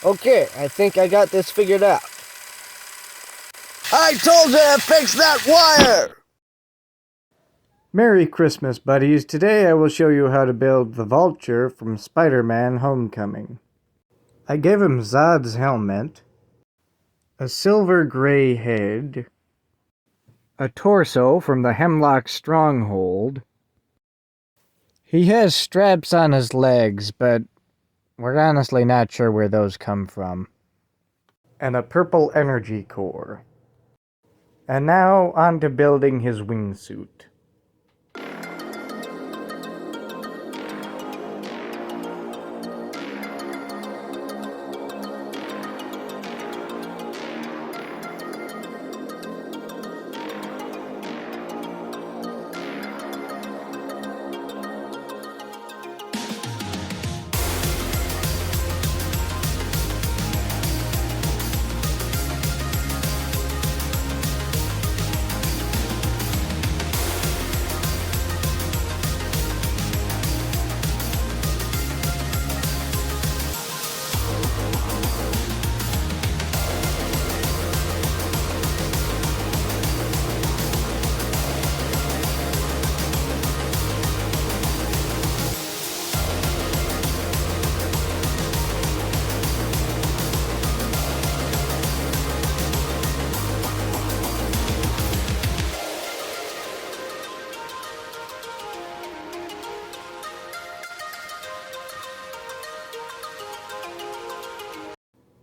Okay, I think I got this figured out. I told you to fix that wire! Merry Christmas, buddies. Today I will show you how to build the vulture from Spider-Man Homecoming. I gave him Zod's helmet, a silver gray head, a torso from the Hemlock Stronghold. He has straps on his legs, but we're honestly not sure where those come from. And a purple energy core. And now on to building his wingsuit.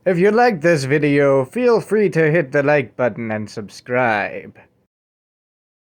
If you liked this video, feel free to hit the like button and subscribe.